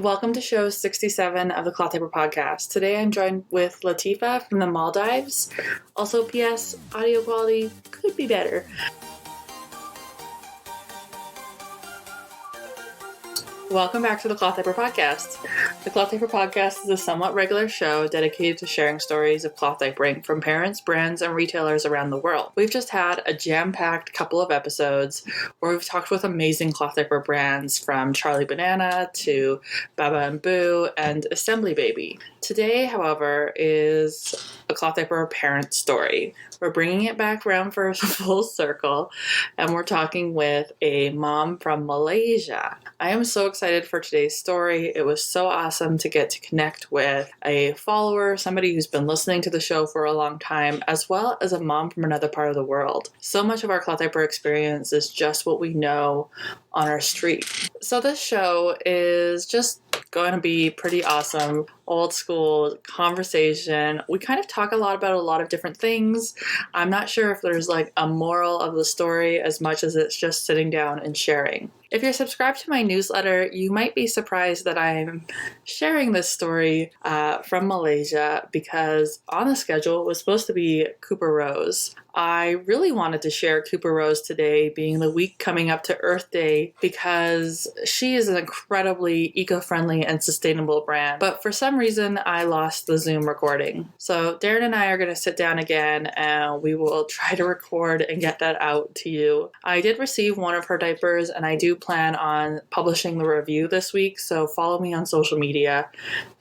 Welcome to show 67 of the Cloth Diaper podcast. Today I'm joined with Latheefa from the Maldives. Also, P.S. audio quality could be better. Welcome back to the Cloth Diaper podcast. The Cloth Diaper podcast is a somewhat regular show dedicated to sharing stories of cloth diapering from parents, brands, and retailers around the world. We've just had a jam-packed couple of episodes where we've talked with amazing cloth diaper brands from Charlie Banana to Baba and Boo and Assembly Baby. Today, however, is a cloth diaper parent story. We're bringing it back around for a full circle, and we're talking with a mom from Malaysia. I am so excited for today's story. It was so awesome to get to connect with a follower, somebody who's been listening to the show for a long time, as well as a mom from another part of the world. So much of our cloth diaper experience is just what we know on our street. So this show is just going to be pretty awesome, old school conversation. We kind of talk a lot about a lot of different things. I'm not sure if there's like a moral of the story as much as it's just sitting down and sharing. If you're subscribed to my newsletter, you might be surprised that I'm sharing this story from Malaysia because on the schedule it was supposed to be Cooper Rose. I really wanted to share Cooper Rose today, being the week coming up to Earth Day, because she is an incredibly eco-friendly and sustainable brand. But for some reason, I lost the Zoom recording. So Darren and I are going to sit down again and we will try to record and get that out to you. I did receive one of her diapers and I do plan on publishing the review this week, so follow me on social media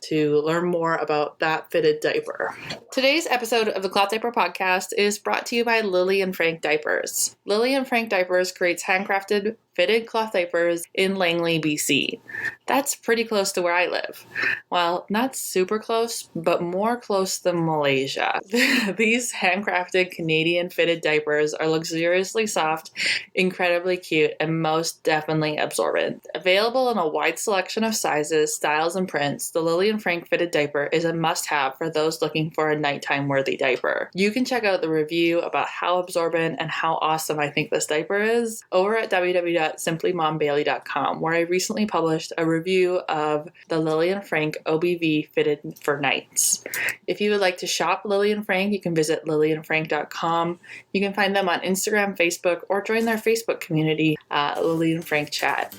to learn more about that fitted diaper. Today's episode of the Cloth Diaper podcast is brought to you by Lily and Frank Diapers. Lily and Frank Diapers creates handcrafted fitted cloth diapers in Langley, BC. That's pretty close to where I live. Well, not super close, but more close than Malaysia. These handcrafted Canadian fitted diapers are luxuriously soft, incredibly cute, and most definitely absorbent. Available in a wide selection of sizes, styles, and prints, the Lily and Frank fitted diaper is a must-have for those looking for a nighttime-worthy diaper. You can check out the review about how absorbent and how awesome I think this diaper is over at www.simplymombailey.com, where I recently published a review of the Lily and Frank OBV fitted for nights. If you would like to shop Lily and Frank, you can visit lilyandfrank.com. You can find them on Instagram, Facebook, or join their Facebook community, Lily and Frank Chat.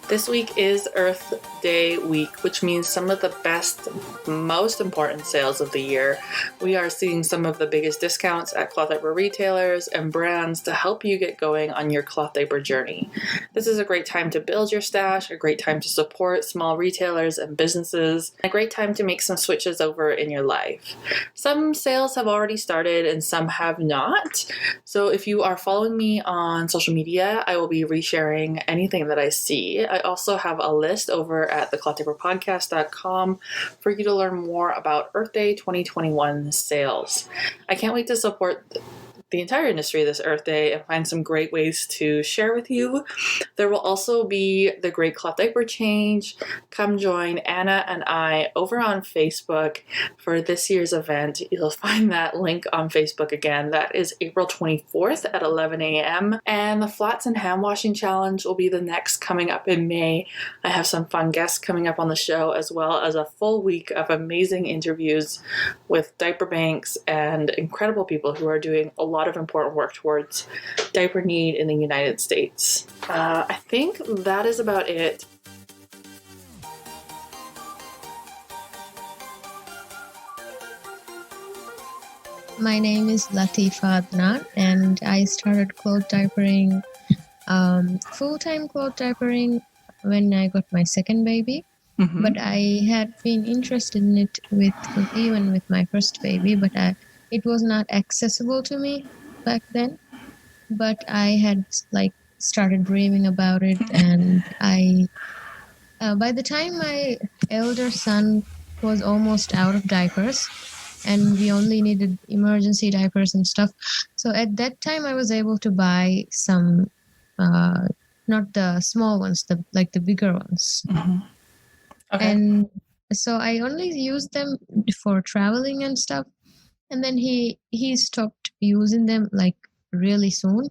This week is Earth Day week, which means some of the best, most important sales of the year. We are seeing some of the biggest discounts at cloth diaper retailers and brands to help you get going on your cloth diaper journey. This is a great time to build your stash, a great time to support small retailers and businesses, a great time to make some switches over in your life. Some sales have already started and some have not. So if you are following me on social media, I will be resharing anything that I see. I also have a list over at theclothdiaperpodcast.com for you to learn more about Earth Day 2021 sales. I can't wait to support the entire industry this Earth Day and find some great ways to share with you. There will also be the Great Cloth Diaper Change. Come join Anna and I over on Facebook for this year's event. You'll find that link on Facebook again. That is April 24th at 11 a.m. And the Flats and Hand Washing Challenge will be the next coming up in May. I have some fun guests coming up on the show, as well as a full week of amazing interviews with diaper banks and incredible people who are doing a lot of important work towards diaper need in the United States. I think that is about it. My name is Latheefa and I started cloth diapering, full-time cloth diapering when I got my second baby. Mm-hmm. But I had been interested in it even with my first baby, but it was not accessible to me back then. But I had started dreaming about it, and by the time my elder son was almost out of diapers, and we only needed emergency diapers and stuff. So at that time, I was able to buy some, not the small ones, the bigger ones. Mm-hmm. Okay. And so I only used them for traveling and stuff. And then he stopped using them really soon.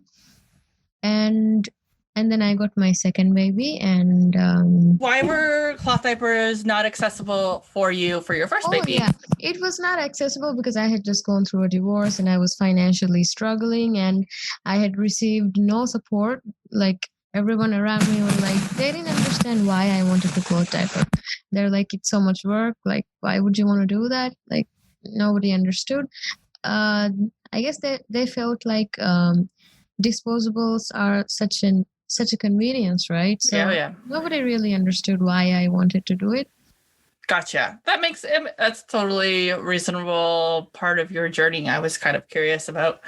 And And then I got my second baby, and why were cloth diapers not accessible for you for your first baby? Yeah, it was not accessible because I had just gone through a divorce and I was financially struggling, and I had received no support. Like everyone around me were like, they didn't understand why I wanted to cloth diaper. They're like, it's so much work. Like, why would you want to do that? Like, nobody understood. I guess they felt like disposables are such a convenience, right? So nobody really understood why I wanted to do it. Gotcha. That's totally reasonable part of your journey. I was kind of curious about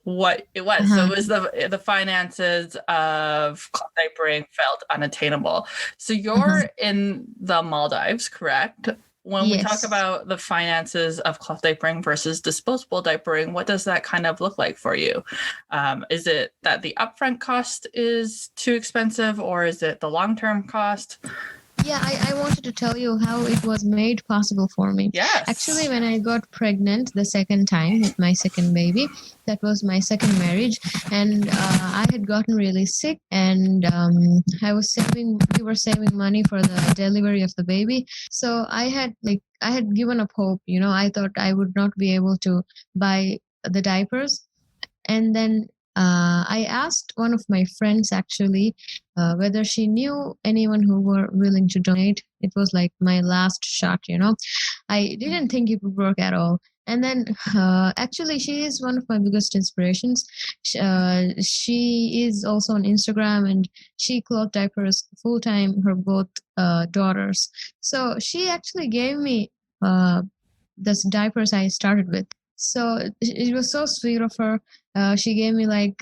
what it was. So it was the finances of cloth diapering felt unattainable. So you're in the Maldives, correct? When we talk about the finances of cloth diapering versus disposable diapering, what does that kind of look like for you? Is it that the upfront cost is too expensive, or is it the long-term cost? Yeah, I wanted to tell you how it was made possible for me. Yes. Actually, when I got pregnant the second time with my second baby, that was my second marriage, and I had gotten really sick, and we were saving money for the delivery of the baby. So I had given up hope, I thought I would not be able to buy the diapers. And then I asked one of my friends actually whether she knew anyone who were willing to donate. It was like my last shot, I didn't think it would work at all. And then actually, she is one of my biggest inspirations. She is also on Instagram, and she cloth diapers full time her both daughters. So she actually gave me the diapers I started with. So it was so sweet of her. She gave me like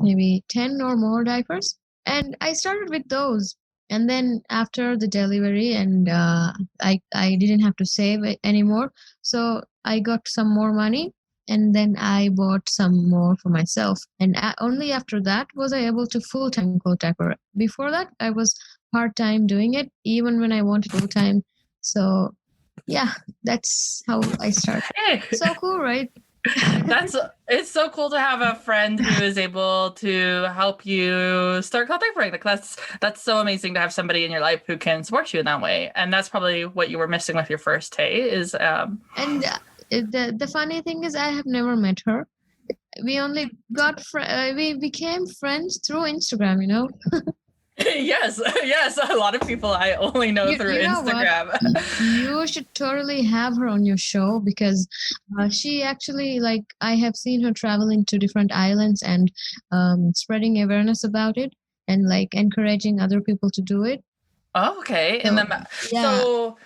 maybe 10 or more diapers, and I started with those. And then after the delivery, and I didn't have to save it anymore, so I got some more money, and then I bought some more for myself. And only after that was I able to full time cloth diaper. Before that, I was part time doing it, even when I wanted full time. So yeah, that's how I started. Hey. So cool, right? It's so cool to have a friend who is able to help you start cloth diapering. Like that's so amazing to have somebody in your life who can support you in that way. And that's probably what you were missing with your first is and the funny thing is I have never met her. We only got we became friends through Instagram, Yes, a lot of people I only know through Instagram. You should totally have her on your show, because she actually, like, I have seen her traveling to different islands and spreading awareness about it, and like encouraging other people to do it. Oh, okay. So, and then so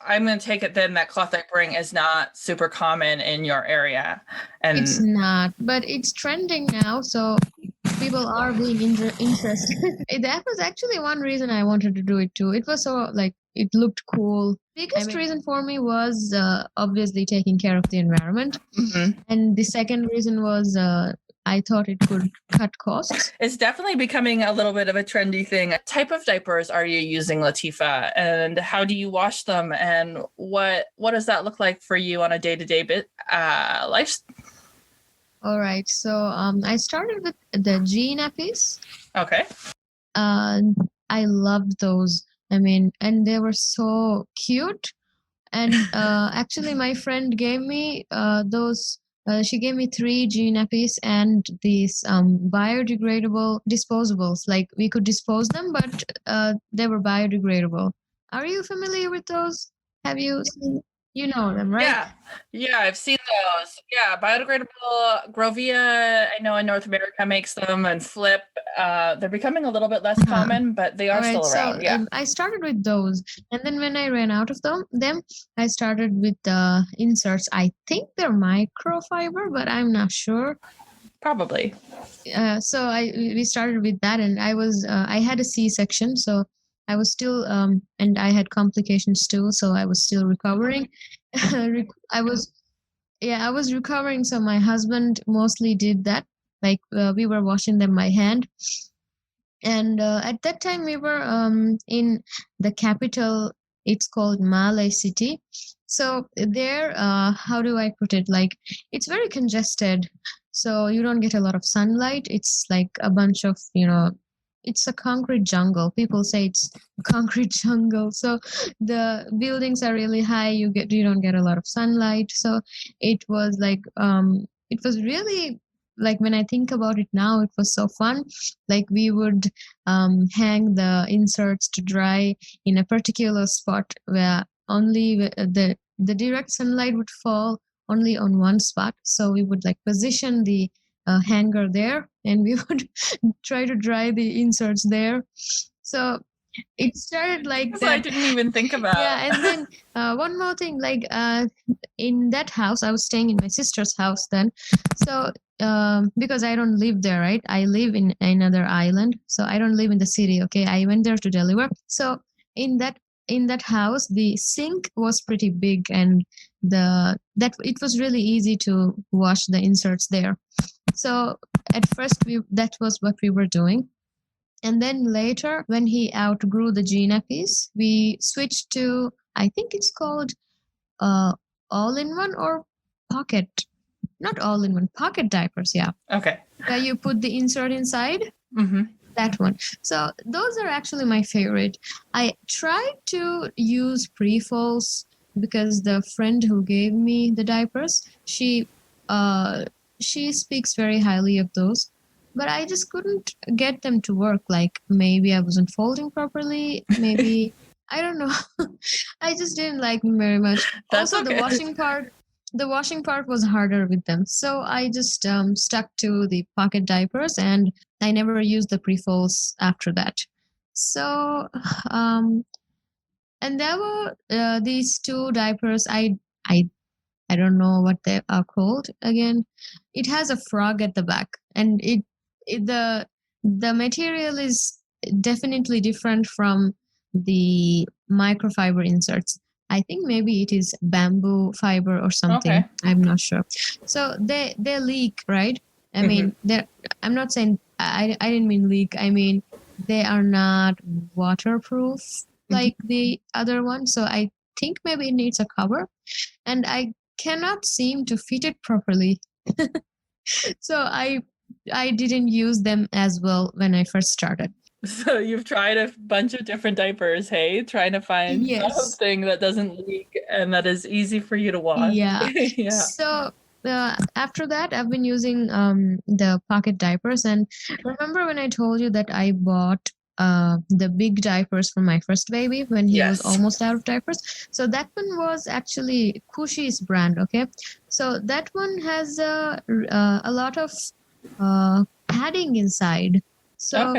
I'm going to take it then that cloth diapering is not super common in your area. And it's not, but it's trending now, so people are being interested. That was actually one reason I wanted to do it too. It was so like it looked cool. Biggest reason for me was obviously taking care of the environment, and the second reason was I thought it could cut costs. It's definitely becoming a little bit of a trendy thing. What type of diapers are you using, Latheefa, and how do you wash them, and what does that look like for you on a day-to-day life? All right, so I started with the G nappies. Okay. I loved those. I mean, and they were so cute. And actually, my friend gave me those. She gave me 3 G nappies and these biodegradable disposables. Like we could dispose them, but they were biodegradable. Are you familiar with those? Have you seen? You know them, right? Yeah, I've seen those. Yeah, biodegradable. Grovia, I know in North America makes them, and Flip. They're becoming a little bit less common, but they are still around. So, I started with those, and then when I ran out of them, I started with the inserts. I think they're microfiber, but I'm not sure. Probably. So we started with that, and I had a C-section, so I was still and I had complications too, so I was still recovering. I was recovering, so my husband mostly did that. Like we were washing them by hand. And at that time we were in the capital. It's called Malay City. So there, how do I put it? Like it's very congested. so you don't get a lot of sunlight. It's like a bunch of, it's a concrete jungle. People say it's a concrete jungle. So the buildings are really high. You don't get a lot of sunlight. So it was like it was really, like, when I think about it now, it was so fun. Like, we would hang the inserts to dry in a particular spot where only the direct sunlight would fall only on one spot. So we would like position the hanger there, and we would try to dry the inserts there. So it started like So that. I didn't even think about. Yeah, and then one more thing, like in that house, I was staying in my sister's house then. So because I don't live there, right? I live in another island, so I don't live in the city. Okay, I went there to deliver. So in that house, the sink was pretty big, and it was really easy to wash the inserts there. So at first, that was what we were doing. And then later, when he outgrew the G nappies, we switched to, I think it's called all-in-one or pocket. Not all-in-one, pocket diapers, yeah. Okay. Where you put the insert inside. Mm-hmm. That one. So those are actually my favorite. I tried to use pre-folds because the friend who gave me the diapers, she speaks very highly of those, but I just couldn't get them to work. Like, maybe I wasn't folding properly. Maybe I don't know. I just didn't like them very much. That's also, okay. the washing part was harder with them. So I just stuck to the pocket diapers, and I never used the pre-folds after that. So, and there were these two diapers. I don't know what they are called again. It has a frog at the back, and the material is definitely different from the microfiber inserts. I think maybe it is bamboo fiber or something. Okay. I'm not sure. So they leak, right? I mean, I'm not saying I didn't mean leak. I mean, they are not waterproof like the other one. So I think maybe it needs a cover, and I cannot seem to fit it properly. So I didn't use them as well when I first started. So you've tried a bunch of different diapers, hey? Trying to find something that doesn't leak and that is easy for you to wash. Yeah. Yeah. So after that, I've been using the pocket diapers. And remember when I told you that I bought the big diapers for my first baby when he was almost out of diapers? So that one was actually Cushy's brand, okay? So that one has a lot of padding inside. So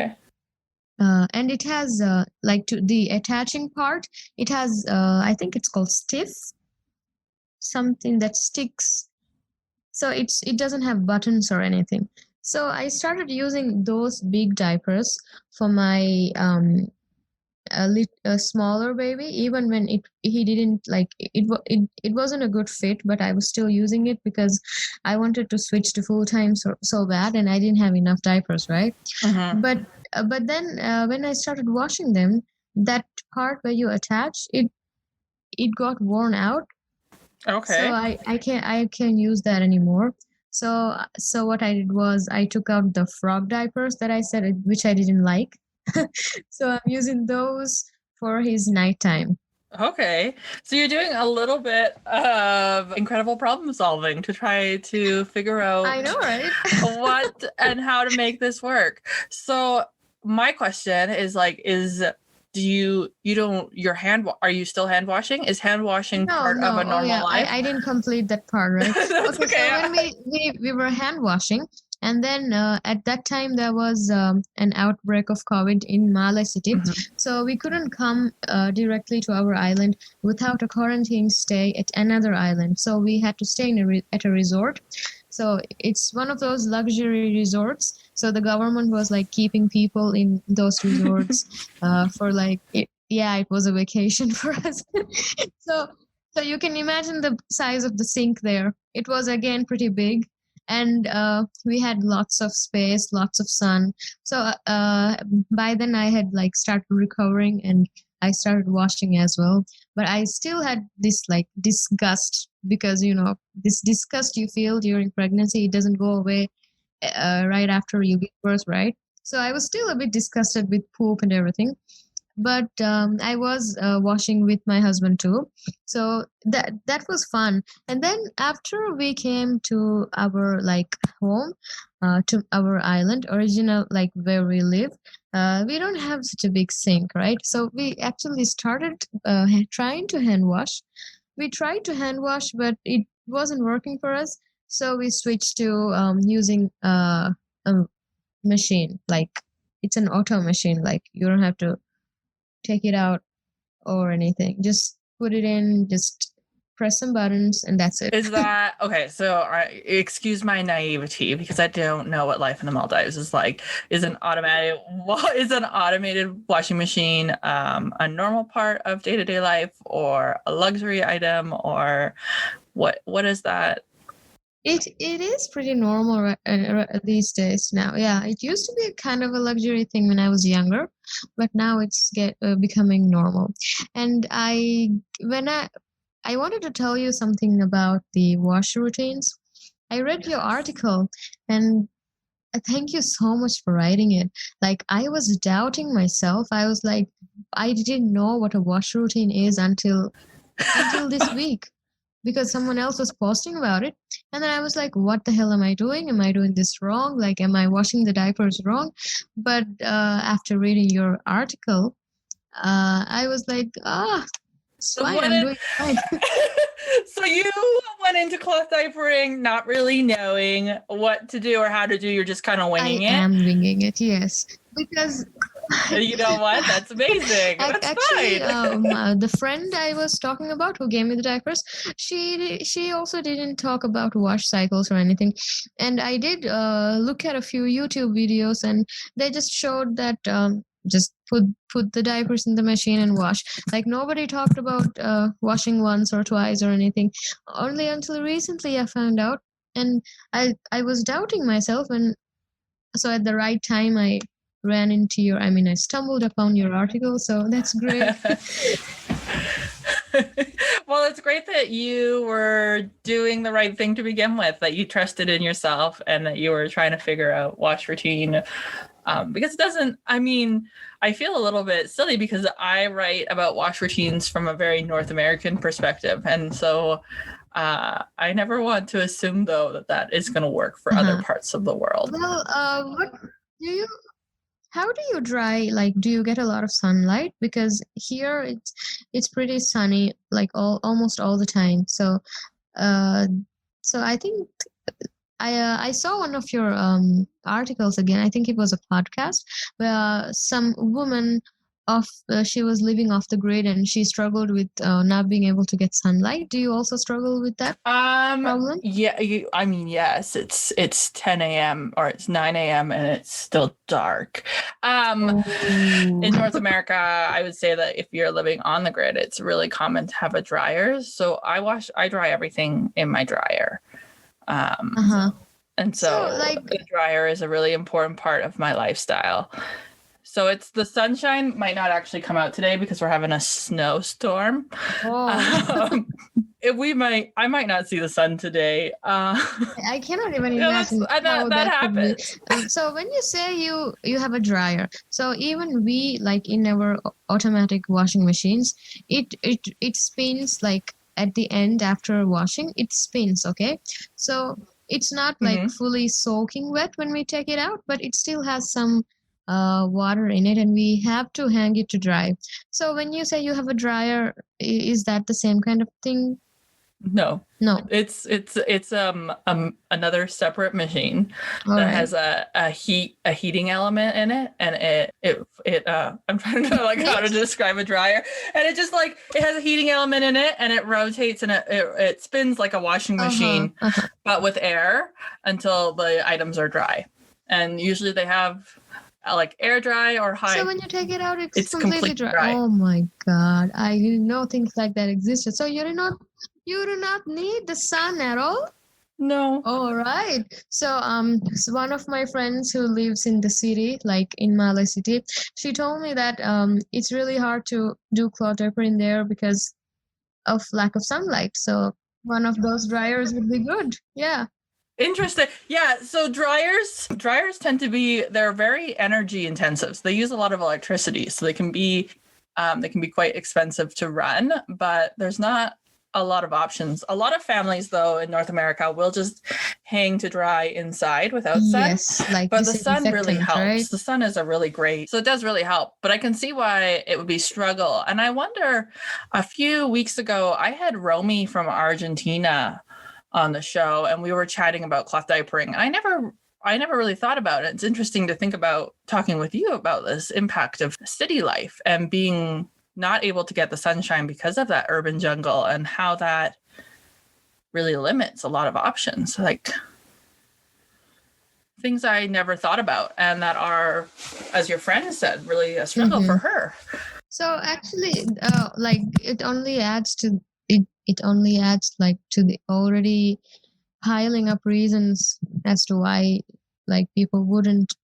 and it has like to the attaching part, it has I think it's called stiff, something that sticks. So it doesn't have buttons or anything. So I started using those big diapers for my a smaller baby, even when he didn't like it wasn't a good fit, but I was still using it because I wanted to switch to full time so bad, and I didn't have enough diapers, right? But then when I started washing them, that part where you attach it got worn out. Okay. So I can't use that anymore. So what I did was I took out the frog diapers that I said, which I didn't like. So I'm using those for his nighttime. Okay. So you're doing a little bit of incredible problem solving to try to figure out I know, right? what and how to make this work. So my question is like, do you don't your hand are you still hand washing? Is hand washing part of a normal life? I didn't complete that part, right? That's okay. So when we were hand washing, and then at that time there was an outbreak of COVID in Malay City, so we couldn't come directly to our island without a quarantine stay at another island. So we had to stay at a resort. So it's one of those luxury resorts. So the government was like keeping people in those resorts for like, it was a vacation for us. So you can imagine the size of the sink there. It was again pretty big, and we had lots of space, lots of sun. So by then I had like started recovering, and I started washing as well. But I still had this like disgust because, this disgust you feel during pregnancy, it doesn't go away right after you give birth, right? So I was still a bit disgusted with poop and everything. But I was washing with my husband too, so that was fun. And then after we came to our like home, to our island, original like where we live, we don't have such a big sink, right? So we actually started trying to hand wash. We tried to hand wash, but it wasn't working for us. So we switched to using a machine, like it's an auto machine, like you don't have to take it out or anything. Just put it in, just press some buttons, and that's it. Is that okay? So, excuse my naivety because I don't know what life in the Maldives is like. Is an automated washing machine a normal part of day-to-day life, or a luxury item, or what is that? It is pretty normal these days now. Yeah, it used to be kind of a luxury thing when I was younger, but now it's becoming normal. And when I wanted to tell you something about the wash routines. I read your article, and thank you so much for writing it. Like, I was doubting myself. I was like, I didn't know what a wash routine is until this week, because someone else was posting about it. And then I was like, what the hell am I doing? Am I doing this wrong? Like, am I washing the diapers wrong? But after reading your article, I was like, it's fine. I'm doing fine. So you went into cloth diapering not really knowing what to do or how to do. You're just kind of winging it. I am winging it, yes. Because you know what? That's amazing. That's actually, fine. The friend I was talking about who gave me the diapers, she also didn't talk about wash cycles or anything. And I did look at a few YouTube videos, and they just showed that just put the diapers in the machine and wash. Like, nobody talked about washing once or twice or anything. Only until recently I found out, and I was doubting myself, and so at the right time I I stumbled upon your article, so that's great. Well, it's great that you were doing the right thing to begin with, that you trusted in yourself and that you were trying to figure out wash routine. Because I feel a little bit silly because I write about wash routines from a very North American perspective. And so I never want to assume, though, that is going to work for other parts of the world. Well, how do you dry? Like, do you get a lot of sunlight? Because here it's pretty sunny, like almost all the time. So I think I saw one of your articles again. I think it was a podcast where some woman she was living off the grid, and she struggled with not being able to get sunlight. Do you also struggle with that problem? Yeah, yes. It's 10 a.m. or it's 9 a.m. and it's still dark. In North America, I would say that if you're living on the grid, it's really common to have a dryer. So I dry everything in my dryer. And so the dryer is a really important part of my lifestyle. So it's the sunshine might not actually come out today because we're having a snowstorm. I might not see the sun today. I cannot even imagine how that happens. So when you say you have a dryer, so even we, like in our automatic washing machines, it spins, like at the end after washing, it spins. Okay, so it's not like fully soaking wet when we take it out, but it still has some water in it, and we have to hang it to dry. So when you say you have a dryer, is that the same kind of thing? No. It's another separate machine that has a heating element in it, and it I'm trying to know how to describe a dryer, and it just it has a heating element in it, and it rotates, and it spins like a washing machine, but with air until the items are dry, and usually they have air dry or high. So when you take it out, it's completely dry. Oh my God, I didn't know things like that existed. So you do not need the sun at all? No. All right. So one of my friends who lives in the city, like in Malay City, she told me that it's really hard to do cloth diaper in there because of lack of sunlight. So one of those dryers would be good. Yeah. Interesting. Yeah, so dryers tend to be, they're very energy intensive. So they use a lot of electricity. So they can be quite expensive to run, but there's not a lot of options. A lot of families though in North America will just hang to dry inside without sun. Yes, like But the sun really disinfectant, helps. right? The sun is a really great, so it does really help. But I can see why it would be struggle. And I wonder, a few weeks ago, I had Romy from Argentina on the show, and we were chatting about cloth diapering. I never really thought about it. It's interesting to think about talking with you about this impact of city life and being not able to get the sunshine because of that urban jungle, and how that really limits a lot of options. Like things I never thought about, and that are, as your friend said, really a struggle for her. So actually, like it only adds to it. It only adds like to the already piling up reasons as to why like people wouldn't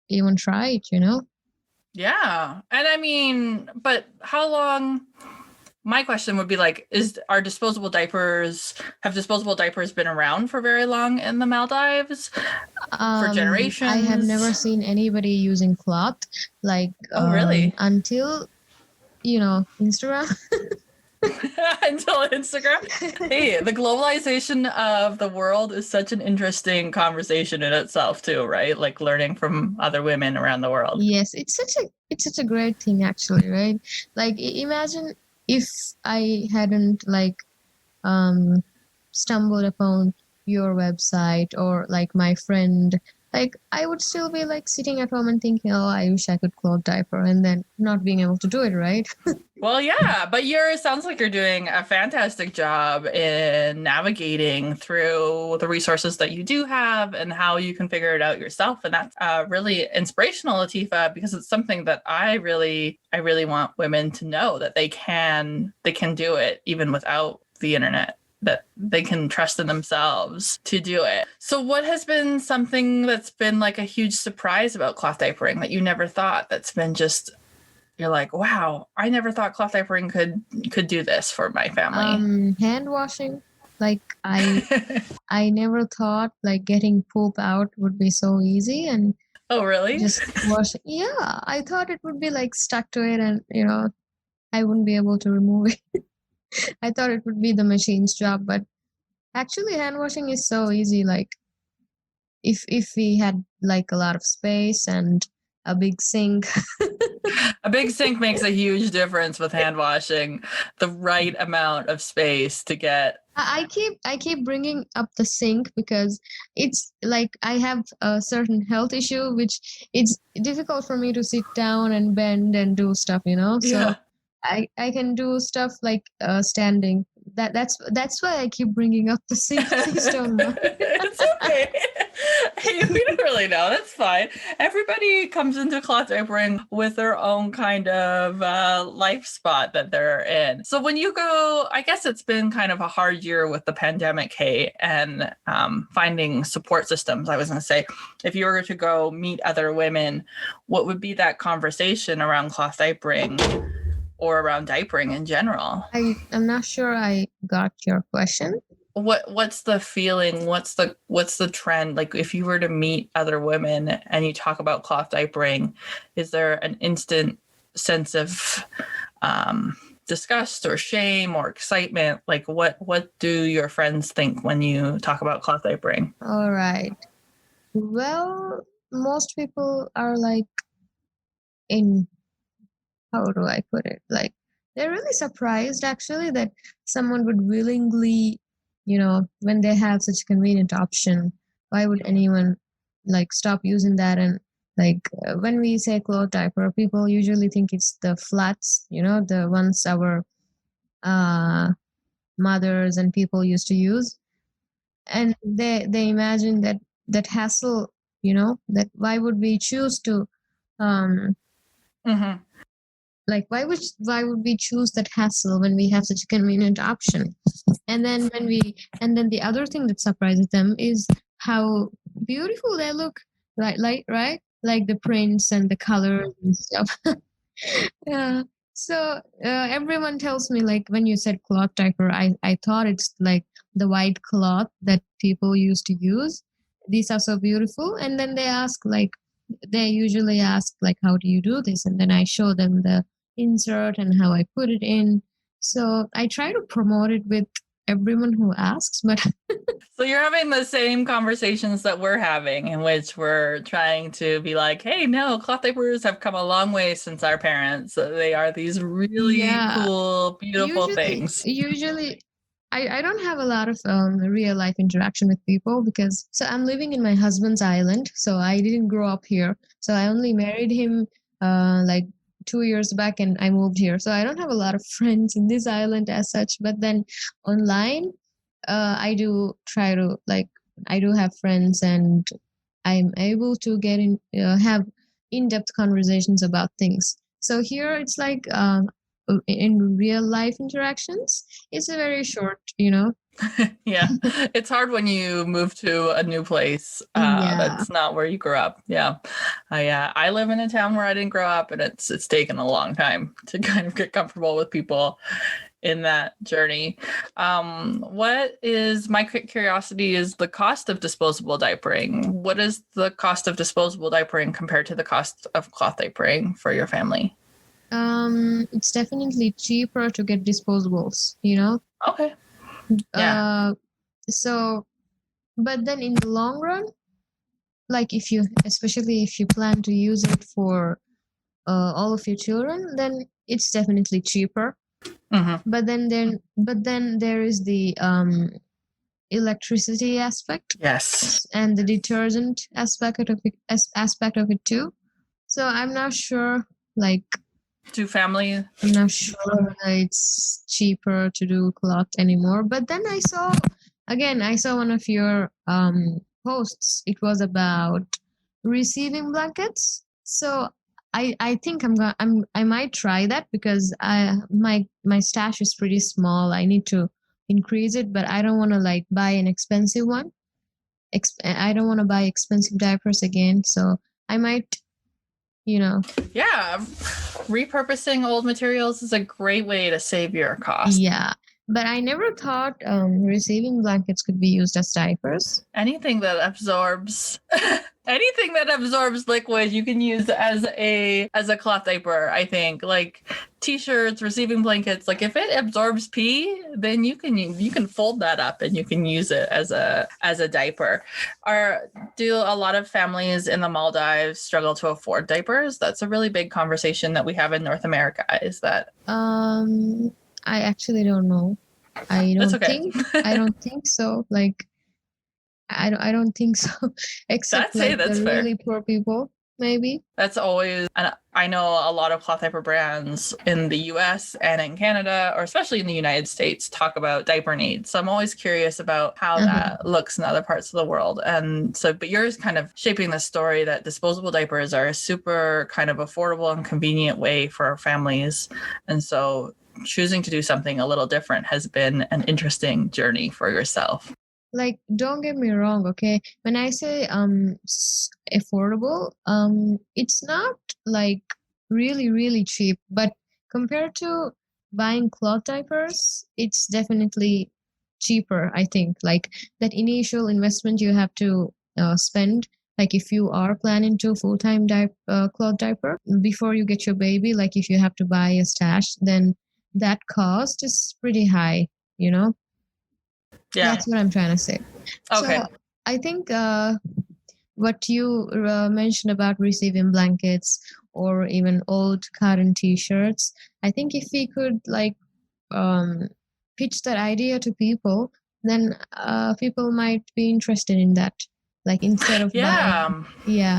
even try it. Yeah. And I mean, but how long? My question would be like, have disposable diapers been around for very long in the Maldives? For generations? I have never seen anybody using cloth like Oh, really? until Instagram. Until Instagram. Hey, the globalization of the world is such an interesting conversation in itself too, right? Like learning from other women around the world. Yes, it's such a great thing actually, right? Like imagine if I hadn't like stumbled upon your website or like my friend, like I would still be like sitting at home and thinking, oh, I wish I could cloth diaper, and then not being able to do it, right? Well, yeah, but it sounds like you're doing a fantastic job in navigating through the resources that you do have and how you can figure it out yourself. And that's really inspirational, Latheefa, because it's something that I really want women to know, that they can do it even without the internet, that they can trust in themselves to do it. So what has been something that's been like a huge surprise about cloth diapering that you never thought, that's been just, you're like, wow, I never thought cloth diapering could do this for my family? Hand washing. Like I never thought like getting poop out would be so easy, and Oh, really? just wash it. Yeah, I thought it would be like stuck to it, and I wouldn't be able to remove it. I thought it would be the machine's job, but actually hand washing is so easy. Like if we had like a lot of space and a big sink. A big sink makes a huge difference with hand washing. The right amount of space to get. I keep bringing up the sink because it's like I have a certain health issue, which it's difficult for me to sit down and bend and do stuff, So Yeah. I can do stuff like standing. That's why I keep bringing up the sink. Please don't mind. It's okay. Hey, we don't really know. That's fine. Everybody comes into cloth diapering with their own kind of life spot that they're in. So when you go, I guess it's been kind of a hard year with the pandemic, hey, and finding support systems. I was going to say, if you were to go meet other women, what would be that conversation around cloth diapering or around diapering in general? I'm not sure I got your question. What's the feeling? What's the trend? Like if you were to meet other women and you talk about cloth diapering, is there an instant sense of disgust or shame or excitement? Like what do your friends think when you talk about cloth diapering? All right. Well, most people are like in, how do I put it? Like they're really surprised actually that someone would willingly, when they have such a convenient option, why would anyone like stop using that? And like when we say cloth diaper, people usually think it's the flats, the ones our mothers and people used to use, and they imagine that hassle, that why would we choose to um Mm-hmm. like why would we choose that hassle when we have such a convenient option? And then the other thing that surprises them is how beautiful they look, right, like the prints and the colors and stuff. Yeah. So everyone tells me, like, when you said cloth diaper, I thought it's like the white cloth that people used to use. These are so beautiful. And then they usually ask, like, how do you do this? And then I show them the insert and how I put it in. So I try to promote it with everyone who asks, but So you're having the same conversations that we're having, in which we're trying to be like, hey, no, cloth diapers have come a long way since our parents. They are these really yeah, cool, beautiful usually things. usually I don't have a lot of real life interaction with people because so I'm living in my husband's island, so I didn't grow up here. So I only married him like 2 years back, and I moved here. So I don't have a lot of friends in this island as such. But then online, I do try to, like, I do have friends, and I'm able to get in, have in-depth conversations about things. So here it's like in real life interactions, it's a very short, Yeah, it's hard when you move to a new place Yeah. that's not where you grew up. Yeah, I live in a town where I didn't grow up, and it's taken a long time to kind of get comfortable with people in that journey. What is my quick curiosity is the cost of disposable diapering. What is the cost of disposable diapering compared to the cost of cloth diapering for your family? It's definitely cheaper to get disposables, Okay. Yeah. So, but then in the long run, like especially if you plan to use it for all of your children, then it's definitely cheaper. Mm-hmm. But then there is the electricity aspect. Yes. And the detergent aspect of it too. So I'm not sure, like, I'm not sure whether it's cheaper to do cloth anymore. But then I saw one of your posts. It was about receiving blankets. So I think I might try that because my stash is pretty small. I need to increase it, but I don't want to, like, buy an expensive one. I don't want to buy expensive diapers again. So I might, Yeah, repurposing old materials is a great way to save your cost. Yeah, but I never thought receiving blankets could be used as diapers. Anything that absorbs liquid you can use as a cloth diaper. I think, like t-shirts, receiving blankets, like if it absorbs pee, then you can fold that up and you can use it as a diaper. Do a lot of families in the Maldives struggle to afford diapers? That's a really big conversation that we have in North America. Is that I actually don't know. I don't think so. Like, I don't think so. Except that's the fair. Really poor people, maybe. That's always, and I know a lot of cloth diaper brands in the US and in Canada, or especially in the United States, talk about diaper needs. So I'm always curious about how that looks in other parts of the world. And so, but yours kind of shaping the story that disposable diapers are a super kind of affordable and convenient way for our families. And so choosing to do something a little different has been an interesting journey for yourself. Like, don't get me wrong, okay? When I say affordable, it's not like really, really cheap, but compared to buying cloth diapers, it's definitely cheaper, I think. Like, that initial investment you have to spend, like if you are planning to full-time cloth diaper before you get your baby, like if you have to buy a stash, then that cost is pretty high, Yeah. That's what I'm trying to say. Okay. So I think what you mentioned about receiving blankets or even old cotton t-shirts, I think if we could, like, pitch that idea to people, then people might be interested in that. Like, instead of buying,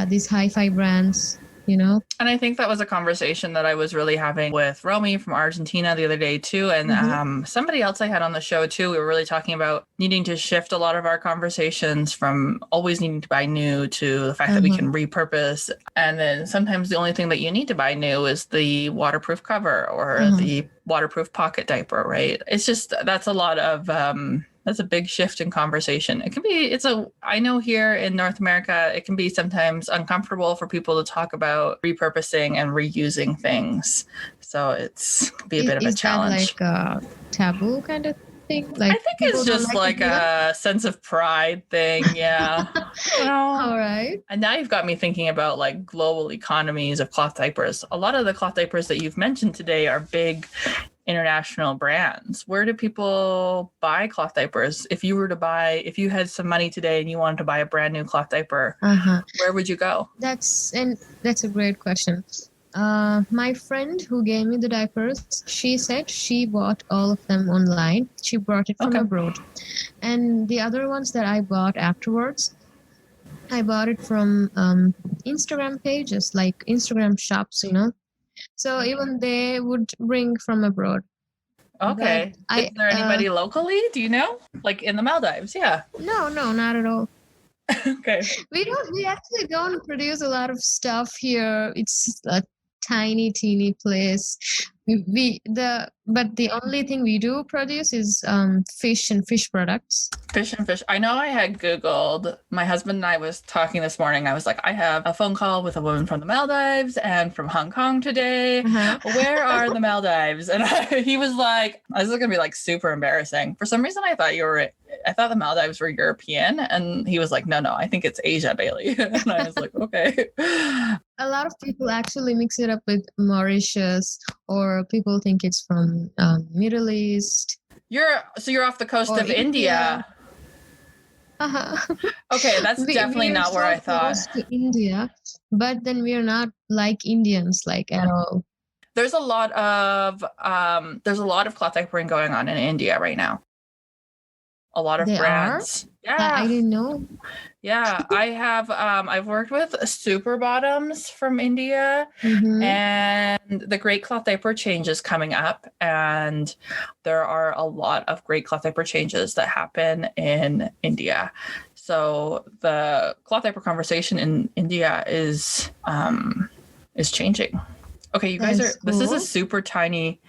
these hi-fi brands. you know? And I think that was a conversation that I was really having with Romy from Argentina the other day too. And somebody else I had on the show too. We were really talking about needing to shift a lot of our conversations from always needing to buy new to the fact that we can repurpose. And then sometimes the only thing that you need to buy new is the waterproof cover or the waterproof pocket diaper, right? It's just, that's a lot of, that's a big shift in conversation. It can be, I know here in North America, it can be sometimes uncomfortable for people to talk about repurposing and reusing things. So it can be a bit of a challenge. Is that like a taboo kind of thing? Like, I think it's just like a sense of pride thing. Yeah. All right. And now you've got me thinking about like global economies of cloth diapers. A lot of the cloth diapers that you've mentioned today are big international brands. Where do people buy cloth diapers? If you had some money today and you wanted to buy a brand new cloth diaper, where would you go? That's a great question. My friend who gave me the diapers, she said she bought all of them online. She brought it from abroad. And the other ones that I bought afterwards, I bought it from Instagram pages, like Instagram shops, you know. So even they would bring from abroad. Okay. Is there anybody locally? Do you know? Like in the Maldives? Yeah. No, not at all. Okay. We actually don't produce a lot of stuff here. It's a tiny, teeny place. But the only thing we do produce is fish and fish products. Fish. I know I had Googled, my husband and I was talking this morning. I was like, I have a phone call with a woman from the Maldives and from Hong Kong today. Where are the Maldives? And he was like, this is going to be like super embarrassing. For some reason, I thought the Maldives were European. And he was like, no, I think it's Asia, Bailey. And I was like, okay. A lot of people actually mix it up with Mauritius, or people think it's from Middle East. You're off the coast of India. Okay, that's definitely not where I thought. Close to India, but then we are not like Indians, like at all. There's a lot of cloth diapering going on in India right now. A lot of brands. Yeah, I didn't know. Yeah, I have. I've worked with Super Bottoms from India, and the Great Cloth Diaper Change is coming up, and there are a lot of great cloth diaper changes that happen in India. So the cloth diaper conversation in India is changing. Okay, you guys this is a super tiny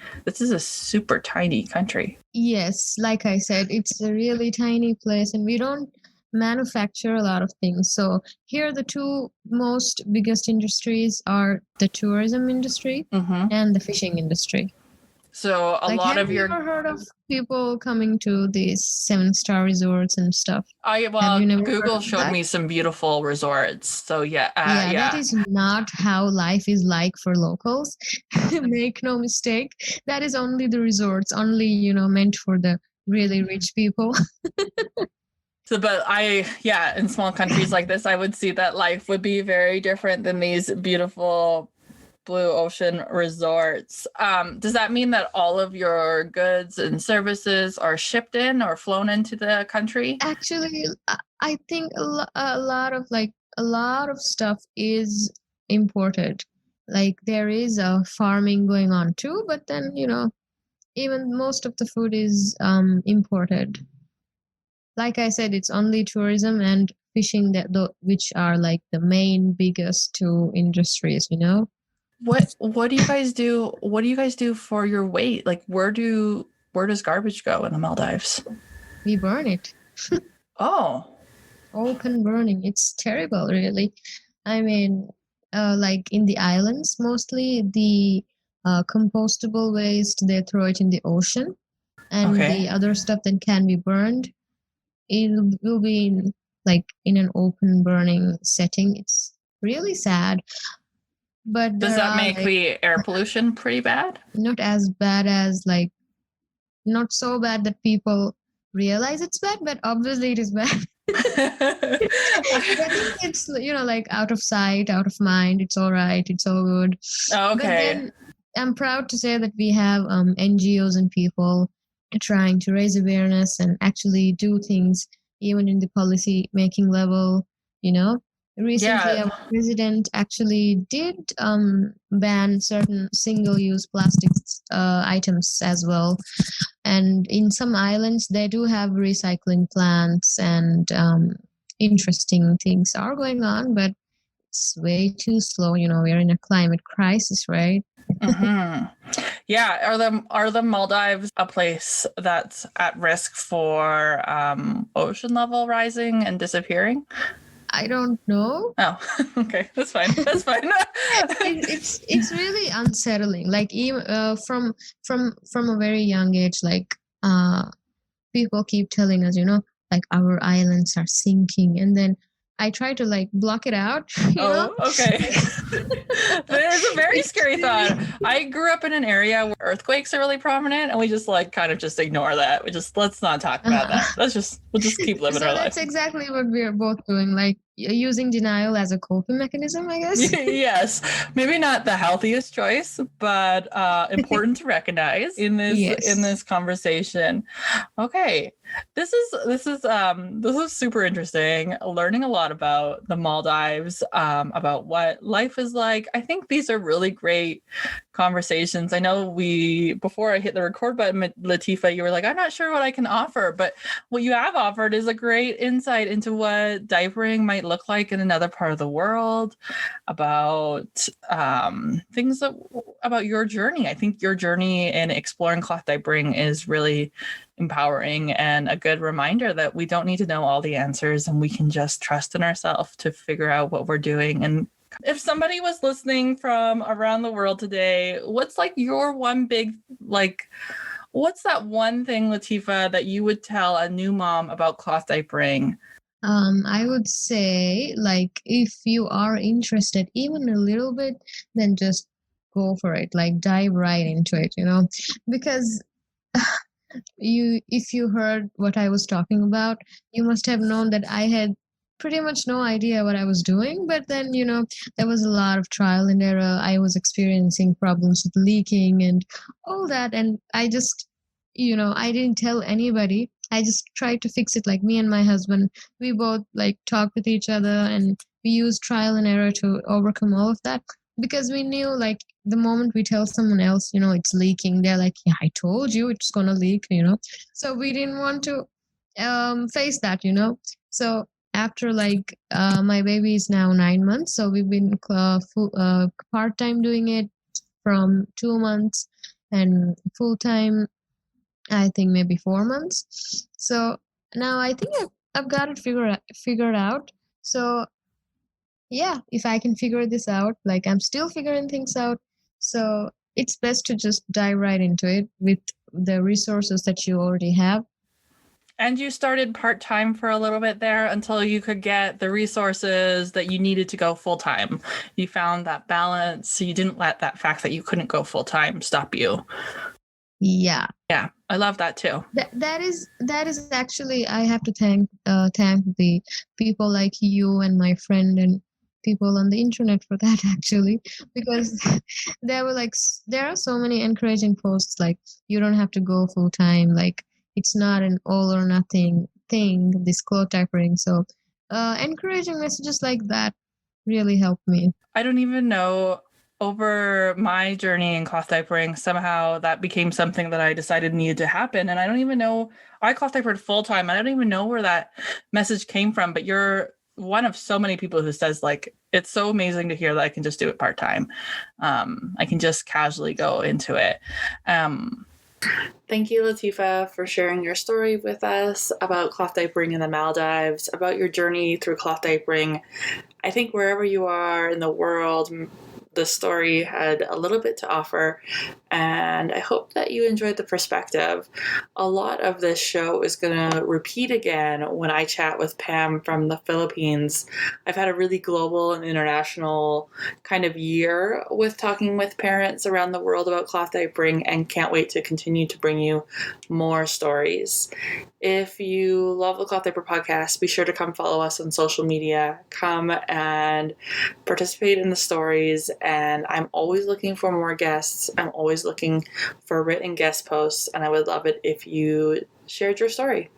country. Yes, like I said, it's a really tiny place and we don't manufacture a lot of things. So here the two most biggest industries are the tourism industry and the fishing industry. So have you ever heard of people coming to these 7-star resorts and stuff? Google showed me some beautiful resorts. So yeah. That is not how life is like for locals. Make no mistake. That is only the resorts, only, meant for the really rich people. So, in small countries like this, I would see that life would be very different than these beautiful blue ocean resorts. Does that mean that all of your goods and services are shipped in or flown into the country? Actually, I think a lot of stuff is imported. Like there is a farming going on too, but then even most of the food is imported. Like I said, it's only tourism and fishing which are like the main biggest two industries. What do you guys do? What do you guys do for your weight? Like where does garbage go in the Maldives? We burn it. Oh. Open burning. It's terrible, really. I mean, like in the islands, mostly the compostable waste, they throw it in the ocean. And the other stuff that can be burned, it will be in an open burning setting. It's really sad. But does that make the air pollution pretty bad? Not as bad as not so bad that people realize it's bad, but obviously it is bad. I think it's out of sight, out of mind. It's all right. It's all good. Okay. But then I'm proud to say that we have NGOs and people trying to raise awareness and actually do things even in the policy making level, Recently, Yeah. our president actually did ban certain single-use plastics items as well. And in some islands, they do have recycling plants, and interesting things are going on, but it's way too slow. We're in a climate crisis, right? Yeah. Are the Maldives a place that's at risk for ocean level rising and disappearing? I don't know. Oh, okay. That's fine. That's fine. It's really unsettling. Like even from a very young age, like people keep telling us, like our islands are sinking, and then I try to like block it out. Oh, okay. That is a very It's scary thought. really I grew up in an area where earthquakes are really prominent, and we just like kind of just ignore that. Let's not talk about that. We'll just keep living so our that's life. exactly what we are both doing, like using denial as a coping mechanism, I guess. Yes, maybe not the healthiest choice, but important to recognize in Yes. this conversation. Okay, this is super interesting. Learning a lot about the Maldives, about what life is like. I think these are really great conversations. I know before I hit the record button, Latheefa, you were like, I'm not sure what I can offer, but what you have offered is a great insight into what diapering might look like in another part of the world, about things about your journey. I think your journey in exploring cloth diapering is really empowering and a good reminder that we don't need to know all the answers, and we can just trust in ourselves to figure out what we're doing. And if somebody was listening from around the world today, what's like your one big, like, what's that one thing, Latheefa, that you would tell a new mom about cloth diapering? I would say, like, if you are interested even a little bit, then just go for it. Like, dive right into it, because if you heard what I was talking about, you must have known that I had pretty much no idea what I was doing. But then, there was a lot of trial and error. I was experiencing problems with leaking and all that. And I just, I didn't tell anybody. I just tried to fix it. Like me and my husband, we both like talked with each other, and we used trial and error to overcome all of that, because we knew like the moment we tell someone else, it's leaking, they're like, yeah, I told you it's gonna leak. So we didn't want to face that. So after like my baby is now 9 months, so we've been part-time doing it from 2 months, and full-time I think maybe 4 months. So now I think I've got it figured out. So yeah, if I can figure this out, like I'm still figuring things out. So it's best to just dive right into it with the resources that you already have. And you started part-time for a little bit there until you could get the resources that you needed to go full-time. You found that balance. So you didn't let that fact that you couldn't go full-time stop you. Yeah. Yeah, I love that too. That is actually, I have to thank the people like you and my friend and people on the internet for that, actually, because there are so many encouraging posts like, you don't have to go full time, like it's not an all or nothing thing, this cloth diapering. So encouraging messages like that really helped me. I don't even know, over my journey in cloth diapering, somehow that became something that I decided needed to happen. And I don't even know, I cloth diapered full time. I don't even know where that message came from, but you're one of so many people who says like, it's so amazing to hear that I can just do it part-time. I can just casually go into it. Thank you, Latheefa, for sharing your story with us about cloth diapering in the Maldives, about your journey through cloth diapering. I think wherever you are in the world, the story had a little bit to offer, and I hope that you enjoyed the perspective. A lot of this show is going to repeat again when I chat with Pam from the Philippines. I've had a really global and international kind of year with talking with parents around the world about cloth diapering, and can't wait to continue to bring you more stories. If you love the Cloth Diaper podcast, be sure to come follow us on social media. Come and participate in the stories. And I'm always looking for more guests. I'm always looking for written guest posts. And I would love it if you shared your story.